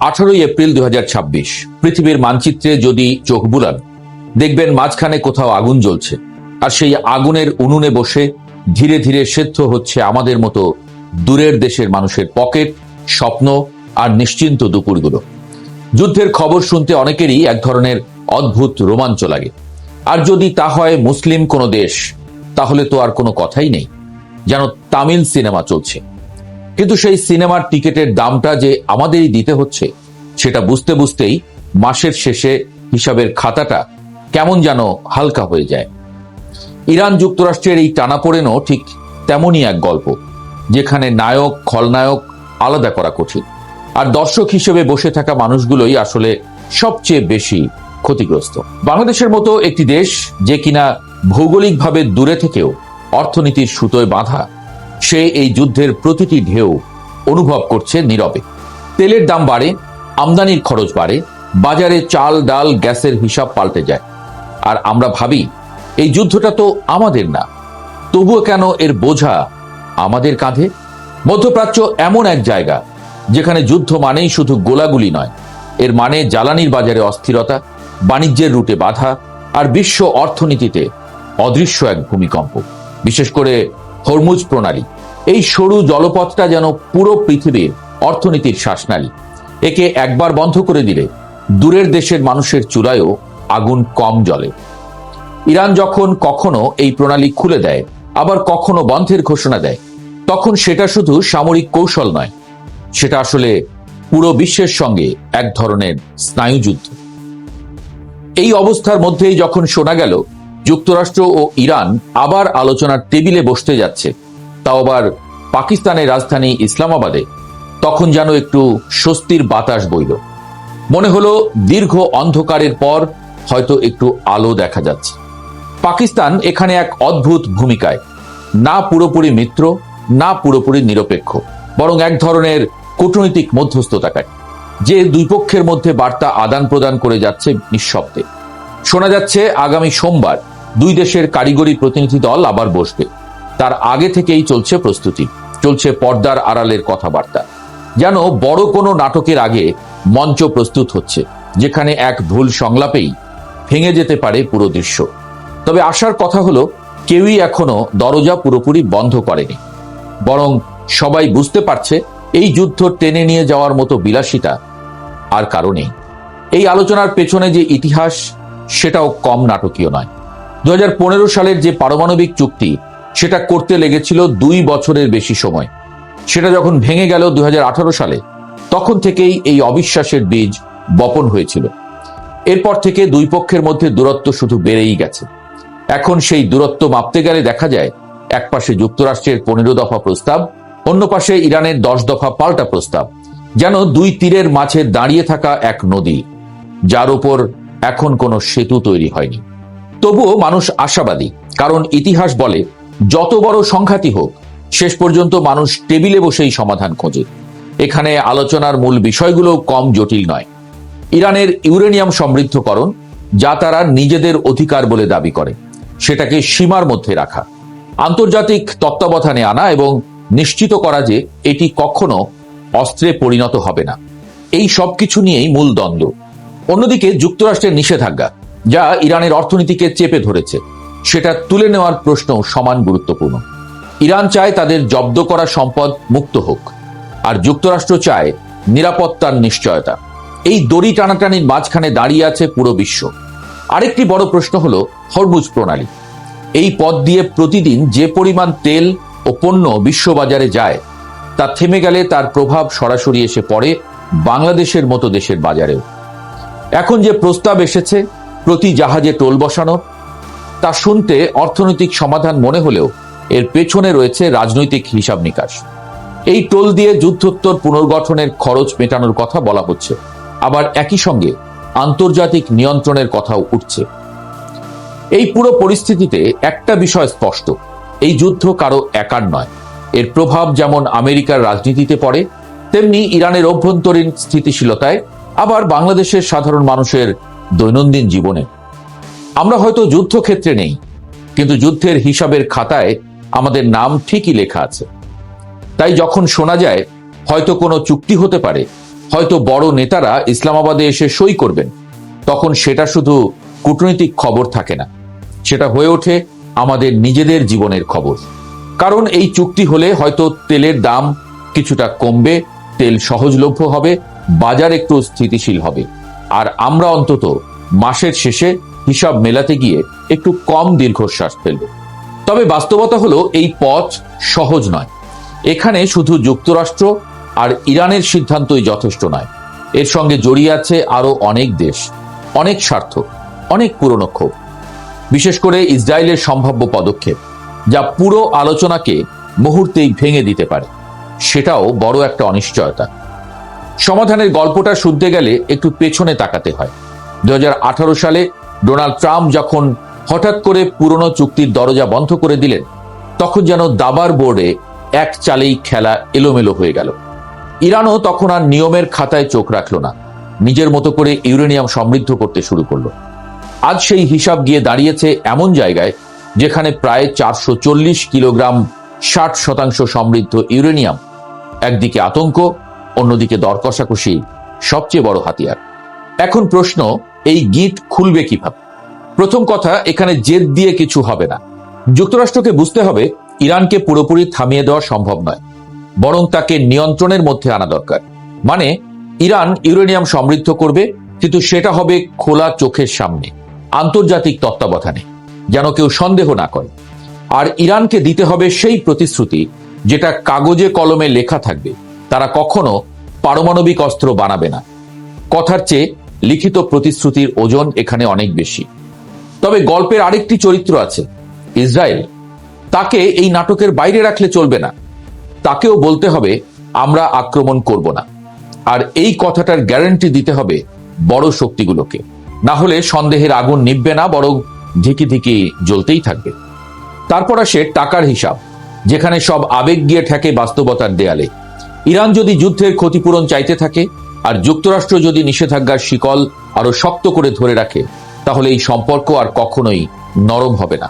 18 April 2026। পৃথিবীর মানচিত্রে যদি চোখ বুলান, দেখবেন মাঝখানে কোথাও আগুন জ্বলছে, আর সেই আগুনের উনুনে বসে ধীরে ধীরে সেদ্ধ হচ্ছে আমাদের মতো দূরের দেশের মানুষের পকেট, স্বপ্ন আর নিশ্চিন্ত দুপুরগুলো। যুদ্ধের খবর শুনতে অনেকেরই এক ধরনের অদ্ভুত রোমাঞ্চ লাগে, আর যদি তা হয় মুসলিম কোনো দেশ, তাহলে তো আর কোনো কথাই নেই, যেন তামিল সিনেমা চলছে। কিন্তু সেই সিনেমার টিকিটের দামটা যে আমাদেরই দিতে হচ্ছে, সেটা বুঝতে বুঝতেই মাসের শেষে হিসাবের খাতাটা কেমন যেন হালকা হয়ে যায়। ইরান যুক্তরাষ্ট্রের এই টানাপোড়েনও ঠিক তেমনই এক গল্প, যেখানে নায়ক খলনায়ক আলাদা করা কঠিন, আর দর্শক হিসেবে বসে থাকা মানুষগুলোই আসলে সবচেয়ে বেশি ক্ষতিগ্রস্ত। বাংলাদেশের মতো একটি দেশ, যে কিনা ভৌগোলিকভাবে দূরে থেকেও অর্থনীতির সুতোয় বাঁধা, সে এই যুদ্ধের প্রতিটি ঢেউ অনুভব করছে নীরবে। তেলের দাম বাড়ে, আমদানির খরচ বাড়ে, বাজারে চাল ডাল গ্যাসের হিসাব পাল্টে যায়, আর আমরা ভাবি এই যুদ্ধটা তো আমাদের না, তবুও কেন এর বোঝা আমাদের কাঁধে? মধ্যপ্রাচ্য এমন এক জায়গা যেখানে যুদ্ধ মানেই শুধু গোলাগুলি নয়, এর মানে জ্বালানির বাজারে অস্থিরতা, বাণিজ্যের রুটে বাধা, আর বিশ্ব অর্থনীতিতে অদৃশ্য এক ভূমিকম্প। বিশেষ করে হরমুজ প্রণালী, এই সরু জলপথটা যেন পুরো পৃথিবীর অর্থনীতির শ্বাসনালী। একে একবার বন্ধ করে দিলে দূরের দেশের মানুষের চুলায়ও আগুন কম জ্বলে। ইরান যখন কখনো এই প্রণালী খুলে দেয়, আবার কখনো বন্ধের ঘোষণা দেয়, তখন সেটা শুধু সামরিক কৌশল নয়, সেটা আসলে পুরো বিশ্বের সঙ্গে এক ধরনের স্নায়ুযুদ্ধ। এই অবস্থার মধ্যেই যখন শোনা গেল যুক্তরাষ্ট্র ও ইরান আবার আলোচনার টেবিলে বসতে যাচ্ছে, তাও আবার পাকিস্তানের রাজধানী ইসলামাবাদে, তখন যেন একটু স্বস্তির বাতাস বইল। মনে হলো দীর্ঘ অন্ধকারের পর হয়তো একটু আলো দেখা যাচ্ছে। পাকিস্তান এখানে এক অদ্ভুত ভূমিকায়, না পুরোপুরি মিত্র, না পুরোপুরি নিরপেক্ষ, বরং এক ধরনের কূটনৈতিক মধ্যস্থতাকারী, যে দুই পক্ষের মধ্যে বার্তা আদান প্রদান করে যাচ্ছে নিঃশব্দে। শোনা যাচ্ছে আগামী সোমবার দুই দেশের কারিগরি প্রতিনিধি দল আবার বসবে। তার আগে থেকেই চলছে প্রস্তুতি, চলছে পর্দার আড়ালের কথাবার্তা, যেন বড় কোনো নাটকের আগে মঞ্চ প্রস্তুত হচ্ছে, যেখানে এক ভুল সংলাপেই ভেঙে যেতে পারে পুরো দৃশ্য। তবে আশার কথা হলো, কেউই এখনো দরজা পুরোপুরি বন্ধ করেনি, বরং সবাই বুঝতে পারছে এই যুদ্ধ টেনে নিয়ে যাওয়ার মতো বিলাসিতা আর কারণেই। এই আলোচনার পেছনে যে ইতিহাস, সেটাও কম নাটকীয় নয়। 2015 সালের যে পারমাণবিক চুক্তি, সেটা করতে লেগেছিল 2 বছরের বেশি সময়। সেটা যখন ভেঙে গেল 2018 সালে, তখন থেকেই এই অবিশ্বাসের বীজ বপন হয়েছিল। এরপর থেকে দুই পক্ষের মধ্যে দূরত্ব শুধু বেড়েই গেছে। এখন সেই দূরত্ব মাপতে গেলে দেখা যায়, এক পাশে যুক্তরাষ্ট্রের 15 দফা প্রস্তাব, অন্য পাশে ইরানের 10 দফা পাল্টা প্রস্তাব, যেন দুই তীরের মাঝে দাঁড়িয়ে থাকা এক নদী, যার উপর এখন কোনো সেতু তৈরি হয়নি। তবুও মানুষ আশাবাদী, কারণ ইতিহাস বলে যত বড় সংঘাতই হোক, শেষ পর্যন্ত মানুষ টেবিলে বসেই সমাধান খোঁজে। এখানে আলোচনার মূল বিষয়গুলো কম জটিল নয়। ইরানের ইউরেনিয়াম সমৃদ্ধকরণ, যা তারা নিজেদের অধিকার বলে দাবি করে, সেটাকে সীমার মধ্যে রাখা, আন্তর্জাতিক তত্ত্বাবধানে আনা এবং নিশ্চিত করা যে এটি কখনো অস্ত্রে পরিণত হবে না। এই সব কিছু নিয়েই মূল দ্বন্দ্ব। অন্যদিকে যুক্তরাষ্ট্রের নিষেধাজ্ঞা, যা ইরানের অর্থনীতিকে চেপে ধরেছে, সেটা তুলে নেওয়ার প্রশ্ন সমান গুরুত্বপূর্ণ। ইরান চায় তাদের জব্দ করা সম্পদ মুক্ত হোক, আর যুক্তরাষ্ট্র চায় নিরাপত্তার নিশ্চয়তা। এই দড়ি টানাটানির মাঝখানে দাঁড়িয়ে আছে পুরো বিশ্ব। আরেকটি বড় প্রশ্ন হলো হরমুজ প্রণালী। এই পথ দিয়ে প্রতিদিন যে পরিমাণ তেল ও পণ্য বিশ্ববাজারে যায়, তা থেমে গেলে তার প্রভাব সরাসরি এসে পড়ে বাংলাদেশের মতো দেশের বাজারেও। এখন যে প্রস্তাব এসেছে প্রতি জাহাজে টোল বসানো, তা শুনতে অর্থনৈতিক সমাধান মনে হলেও এর পেছনে রয়েছে রাজনৈতিক হিসাব নিকাশ। এই টোল দিয়ে যুদ্ধোত্তর পুনর্গঠনের খরচ মেটানোর কথা বলা হচ্ছে, আবার একই সঙ্গে আন্তর্জাতিক নিয়ন্ত্রণের কথাও উঠছে। এই পুরো পরিস্থিতিতে একটা বিষয় স্পষ্ট, এই যুদ্ধ কারো একার নয়। এর প্রভাব যেমন আমেরিকার রাজনীতিতে পড়ে, তেমনি ইরানের অভ্যন্তরীণ স্থিতিশীলতায়, আবার বাংলাদেশের সাধারণ মানুষের দৈনন্দিন জীবনে। আমরা হয়তো যুদ্ধক্ষেত্রে নেই, কিন্তু যুদ্ধের হিসাবের খাতায় আমাদের নাম ঠিকই লেখা আছে। তাই যখন শোনা যায় হয়তো কোনো চুক্তি হতে পারে, হয়তো বড় নেতারা ইসলামাবাদে এসে সই করবেন, তখন সেটা শুধু কূটনৈতিক খবর থাকে না, সেটা হয়ে ওঠে আমাদের নিজেদের জীবনের খবর। কারণ এই চুক্তি হলে হয়তো তেলের দাম কিছুটা কমবে, তেল সহজলভ্য হবে, বাজার একটু স্থিতিশীল হবে, আর আমরা অন্তত মাসের শেষে হিসাব মেলাতে গিয়ে একটু কম দীর্ঘশ্বাস ফেলব। তবে বাস্তবতা হলো এই পথ সহজ নয়। এখানে শুধু যুক্তরাষ্ট্র আর ইরানের সিদ্ধান্তই যথেষ্ট নয়, এর সঙ্গে জড়িয়ে আছে আরো অনেক দেশ, অনেক স্বার্থ, অনেক পুরনো ক্ষোভ। বিশেষ করে ইসরায়েলের সম্ভাব্য পদক্ষেপ, যা পুরো আলোচনাকে মুহূর্তেই ভেঙে দিতে পারে, সেটাও বড় একটা অনিশ্চয়তা। সমাধানের গল্পটা শুনতে গেলে একটু পেছনে তাকাতে হয়। 2018 সালে ডোনাল্ড ট্রাম্প যখন হঠাৎ করে পুরনো চুক্তির দরজা বন্ধ করে দিলেন, তখন যেন দাবার বোর্ডে এক চালেই খেলা এলোমেলো হয়ে গেল। ইরানও তখন আর নিয়মের খাতায় চোখ রাখল না, নিজের মতো করে ইউরেনিয়াম সমৃদ্ধ করতে শুরু করলো। আজ সেই হিসাব গিয়ে দাঁড়িয়েছে এমন জায়গায় যেখানে প্রায় 440 কিলোগ্রাম 60% সমৃদ্ধ ইউরেনিয়াম। একদিকে আতঙ্ক, অন্যদিকে দর কষাকষি সবচেয়ে বড় হাতিয়ার। এখন প্রশ্ন, এই গিঁট খুলবে কিভাবে? প্রথম কথা, এখানে জেদ দিয়ে কিছু হবে না। যুক্তরাষ্ট্রকে বুঝতে হবে ইরানকে পুরোপুরি থামিয়ে দেওয়া সম্ভব নয়, বরং তাকে নিয়ন্ত্রণের মধ্যে আনা দরকার। মানে ইরান ইউরেনিয়াম সমৃদ্ধ করবে, কিন্তু সেটা হবে খোলা চোখের সামনে, আন্তর্জাতিক তত্ত্বাবধানে, যেন কেউ সন্দেহ না করে। আর ইরানকে দিতে হবে সেই প্রতিশ্রুতি যেটা কাগজে কলমে লেখা থাকবে, তারা কখনো পারমাণবিক অস্ত্র বানাবে না। কথার চেয়ে লিখিত প্রতিশ্রুতির ওজন এখানে অনেক বেশি। তবে গল্পের আরেকটি চরিত্র আছে, ইসরায়েল। তাকে এই নাটকের বাইরে রাখলে চলবে না, তাকেও বলতে হবে আমরা আক্রমণ করব না। আর এই কথাটার গ্যারান্টি দিতে হবে বড় শক্তিগুলোকে, না হলে সন্দেহের আগুন নিভবে না, বরং ধিকি ধিকি জ্বলতেই থাকবে। তারপর আসে টাকার হিসাব, যেখানে সব আবেগ গিয়ে ঠেকে বাস্তবতার দেয়ালে। ইরান যদি যুদ্ধের ক্ষতিপূরণ চাইতে থাকে, আর যুক্তরাষ্ট্র যদি নিষেধাজ্ঞার শিকল আরো শক্ত করে ধরে রাখে, তাহলে এই সম্পর্ক আর কখনোই নরম হবে না।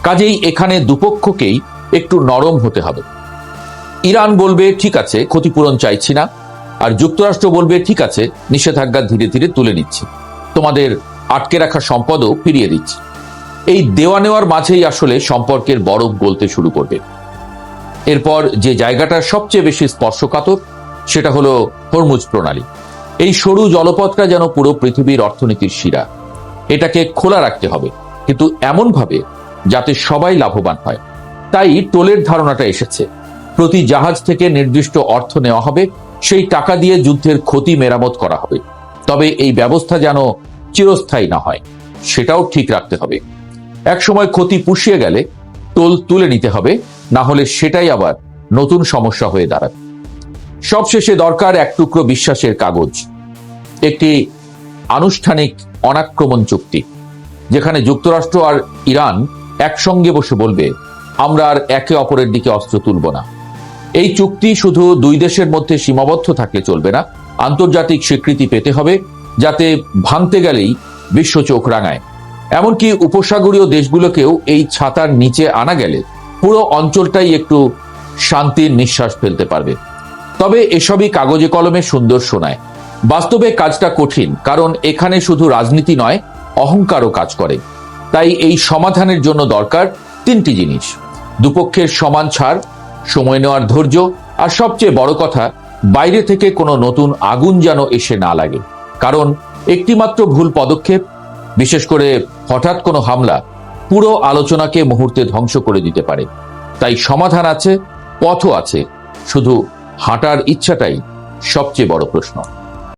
কাজেই এখানে দুপক্ষকেই একটু নরম হতে হবে। ইরান বলবে ঠিক আছে, ক্ষতিপূরণ চাইছি না, আর যুক্তরাষ্ট্র বলবে ঠিক আছে, নিষেধাজ্ঞা ধীরে ধীরে তুলে নিচ্ছি, তোমাদের আটকে রাখা সম্পদও ফিরিয়ে দিচ্ছি। এই দেওয়া নেওয়ার মাঝেই আসলে সম্পর্কের বরফ গলতে শুরু করবে। এরপর যে জায়গাটা সবচেয়ে বেশি স্পর্শকাতর, সেটা হলো হরমুজ প্রণালী। এই সরু জলপথটা যেন পুরো পৃথিবীর অর্থনীতির শিরা। এটাকে খোলা রাখতে হবে, কিন্তু এমন ভাবে যাতে সবাই লাভবান হয়। তাই টোলের ধারণাটা এসেছে, প্রতি জাহাজ থেকে নির্দিষ্ট অর্থ নেওয়া হবে, সেই টাকা দিয়ে যুদ্ধের ক্ষতি মেরামত করা হবে। তবে এই ব্যবস্থা যেন চিরস্থায়ী না হয়, সেটাও ঠিক রাখতে হবে। একসময় ক্ষতি পুষিয়ে গেলে টোল তুলে নিতে হবে, না হলে সেটাই আবার নতুন সমস্যা হয়ে দাঁড়াবে। সবশেষে দরকার এক টুকরো বিশ্বাসের কাগজ, একটি আনুষ্ঠানিক অনাক্রমণ চুক্তি, যেখানে যুক্তরাষ্ট্র আর ইরান একসঙ্গে বসে বলবে আমরা আর একে অপরের দিকে অস্ত্র তুলব না। এই চুক্তি শুধু দুই দেশের মধ্যে সীমাবদ্ধ থাকলে চলবে না, আন্তর্জাতিক স্বীকৃতি পেতে হবে, যাতে ভাঙতে গেলেই বিশ্ব চোখ রাঙায়। এমনকি উপসাগরীয় দেশগুলোকেও এই ছাতার নিচে আনা গেলে পুরো অঞ্চলটাই একটু শান্তির নিঃশ্বাস ফেলতে পারবে। তবে এসবই কাগজে কলমে সুন্দর শোনায়, বাস্তবে কাজটা কঠিন, কারণ এখানে শুধু রাজনীতি নয়, অহংকারও কাজ করে। তাই এই সমাধানের জন্য দরকার তিনটি জিনিস: দুপক্ষের সমান ছাড়, সময় নেওয়ার ধৈর্য, আর সবচেয়ে বড় কথা, বাইরে থেকে কোনো নতুন আগুন যেন এসে না লাগে। কারণ একটিমাত্র ভুল পদক্ষেপ, বিশেষ করে হঠাৎ কোনো হামলা, পুরো আলোচনাকে মুহূর্তে ধ্বংস করে দিতে পারে। তাই সমাধান আছে, পথও আছে, শুধু হাঁটার ইচ্ছাটাই সবচেয়ে বড় প্রশ্ন।